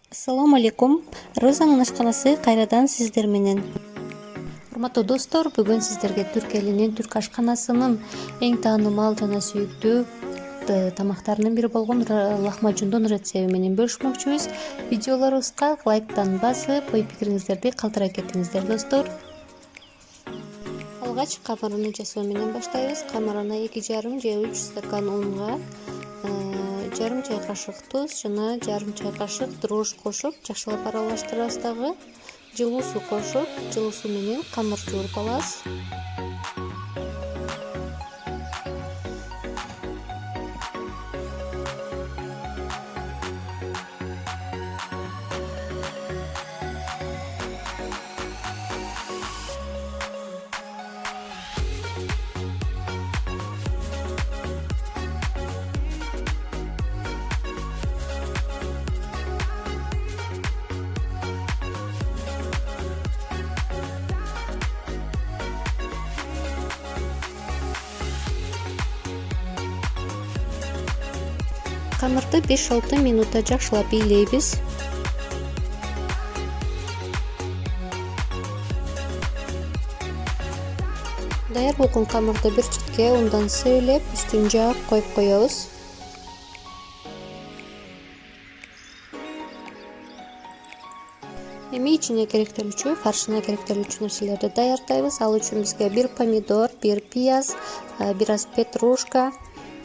Assalamu alaikum. Розаның ашканасы кайрадан сиздер менен. Урматтуу достор, бүгүн сиздерге түрк элинин түрк ашканасынын эң таанымал жана сүйүктүү тамактарынын бири болгон лахмажундун рецепти менен бөлүшмөкчүбүз. Видеолорубузга лайктан басып, ой пикириңиздерди калтыра кетиңиздер, достор. Алгач камырыны жасоо менен баштайбыз. Камырына 2,5 же 3 стакан унга жарым чай кашык туз жана жарым чай кашык дрожь кошуп, жакшылап аралаштырабыз. Дагы жылуу суу кошуп, жылуу суу менен камыр жууруп алабыз. Камырды 5-6 минутта жакшылап бийлейбиз. Даяр болгон камырды бир четке ундан сыйлеп, үстүн жаап коюп коебуз. Эми ичине керектелүүчү, фаршына керектелүүчү нерселерди даярдайбыз. Ал үчүн бизге 1 помидор, 1 пияз, бир аз петрушка,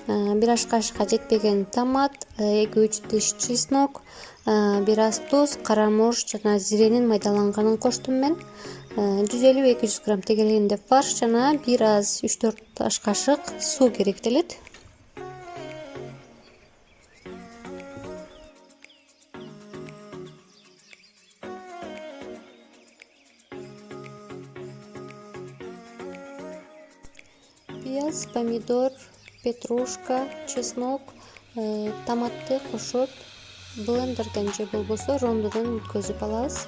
1 аш кашыкка жетпеген томат, 2-3 тиш чеснок, бир аз туз, карамуш жана зиренин майдаланганын коштум мен. 150-200 грамм тегерегинде фарш жана бир аз 3-4 аш кашык суу керектелет. Пияз, помидор, петрушка, чеснок, томатты кошуп, блендерден же болбосо рондодон өткөзүп алабыз.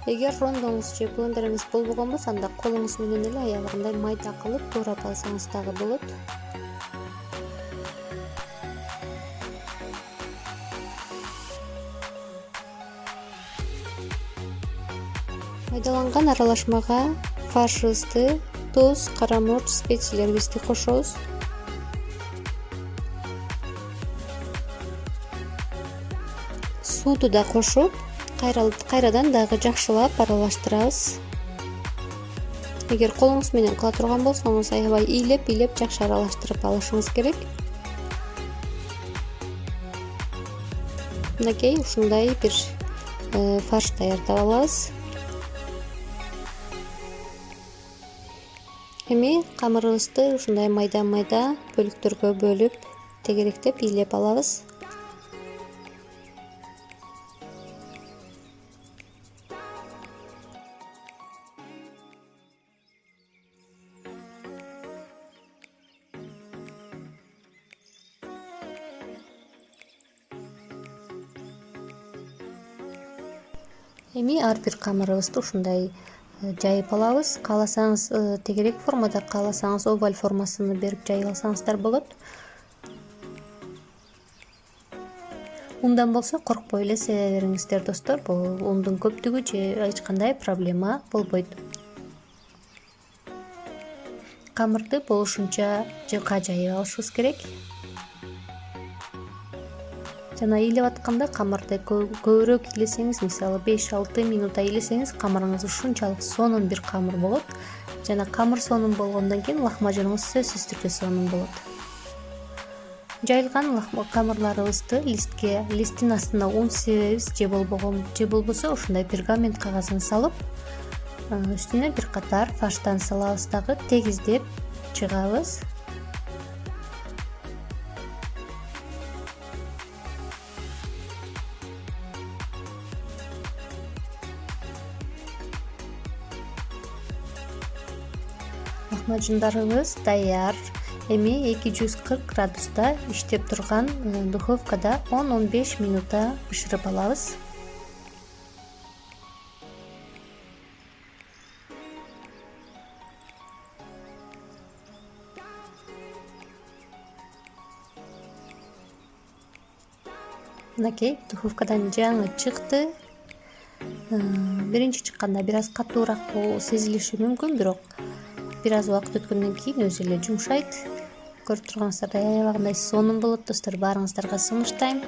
Эгер рондоңуз же блендериңиз болбогон болсо, анда колуңуз менен эле аягындай майда кылып туурап алсаңыз дагы болот. Майдаланган аралашмага фаршыбызды, туз, карамурч, специяларыбызды кошобуз. Сууду да кошуп, кайрадан дагы жакшылап аралаштырабыз. Эгер колуңуз менен кыла турган болсоңуз, аябай ыйлеп жакшы аралаштырып алышыңыз керек. Мынакей ушундай бир фарш даярдап алабыз. Эми камырыбызды ушундай майда бөлүктөргө бөлүп, тегеректеп ыйлеп алабыз. Эми ар бир камырыбызды ушундай жайып алабыз. Кааласаңыз тегерек формада, кааласаңыз оваль формасыны берип жайып алсаңыздар болот. Ундан болсо коркпой эле себе бериңиздер, достор. Бул ундун көптүгү же эч кандай проблема болбойт. Камырды болушунча жыга жайып алышыбыз керек. Жана ыйлеп атканда камырды көбүрөөк ыйлесеңиз, мисалы 5-6 минутта ыйлесеңиз, камырыңыз ушунчалык сонун бир камыр болот. Жана камыр сонун болгондон кийин лахмажунуңуз сөзсүз түрдө сонун болот. Жайылган камырларыбызды листтин астына ун себебиз, же болбосо ушундай пергамент кагазын салып, үстүнө бир катар фарштан салабыз, дагы тегиздеп жыгабыз. Лахмажундарыбыз даяр. Эми 240 градуста иштеп турган духовкада 10-15 минутта бышырып алабыз. Мынакей духовкадан жаңы чыкты. Биринчи чыкканда бир аз катуураак сезилиши мүмкүн, бирок бир аз убакыт өткөндөн кийин өзү эле жумшайт. Көрүп турганыңыздардай аябагандай сонун болот достор. Баарыңыздарга сунуштайм.